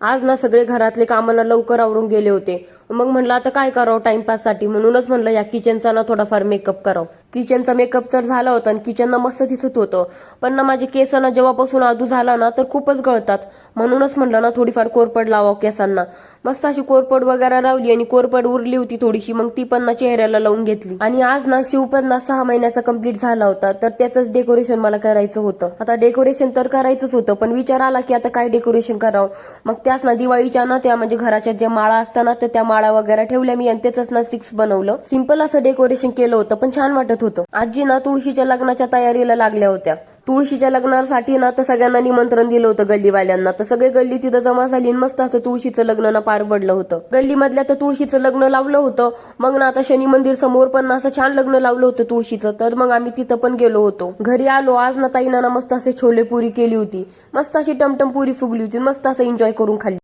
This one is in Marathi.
आज ना सगळे घरातले कामाला लवकर आवरून गेले होते. मग म्हणलं आता काय करावं टाइमपाससाठी, म्हणूनच म्हणलं या किचनचा ना थोडाफार मेकअप करावं. किचनचा मेकअप तर झाला होता आणि किचन ना मस्त दिसत होतं, पण ना माझे केस ना जेव्हापासून आदू झाला ना तर खूपच गळतात. म्हणूनच म्हणलं ना थोडीफार कोरपड लावावं केसांना. मस्त अशी कोरपड वगैरे लावली आणि कोरपड उरली होती थोडीशी, मग ती पण ना चेहऱ्याला लावून घेतली. आणि आज ना शिव पण ना 6 महिन्याचा कंप्लीट झाला होता, तर त्याचंच डेकोरेशन मला करायचं होतं. आता डेकोरेशन तर करायचंच होतं, पण विचार आला की आता काय डेकोरेशन करावं. मग त्याच ना दिवाळीच्या ना त्या म्हणजे घराच्या ज्या माळा असताना तर त्या माळा वगैरे ठेवल्या मी आणि त्याच ना 6 बनवलं. सिंपल असं डेकोरेशन केलं होतं, पण छान वाटत होतं. आजी ना तुळशीच्या लग्नाच्या तयारीला लागल्या होत्या. तुळशीच्या लग्नासाठी ना तर सगळ्यांना निमंत्रण दिलं होतं गल्लीवाल्यांना, तर सगळे गल्ली तिथं जमा झाली आणि मस्त असं तुळशीचं लग्न ना पार पडलं होतं. गल्लीमधल्या तर तुळशीचं लग्न लावलं होतं. मग ना आता शनी मंदिर समोर पण ना असं छान लग्न लावलं होतं तुळशीचं, तर मग आम्ही तिथं पण गेलो होतो. घरी आलो आज ना ताईना ना मस्त असे छोले पुरी केली होती. मस्त अशी टमटम पुरी फुगली होती, मस्त असं एन्जॉय करून खाल्ली.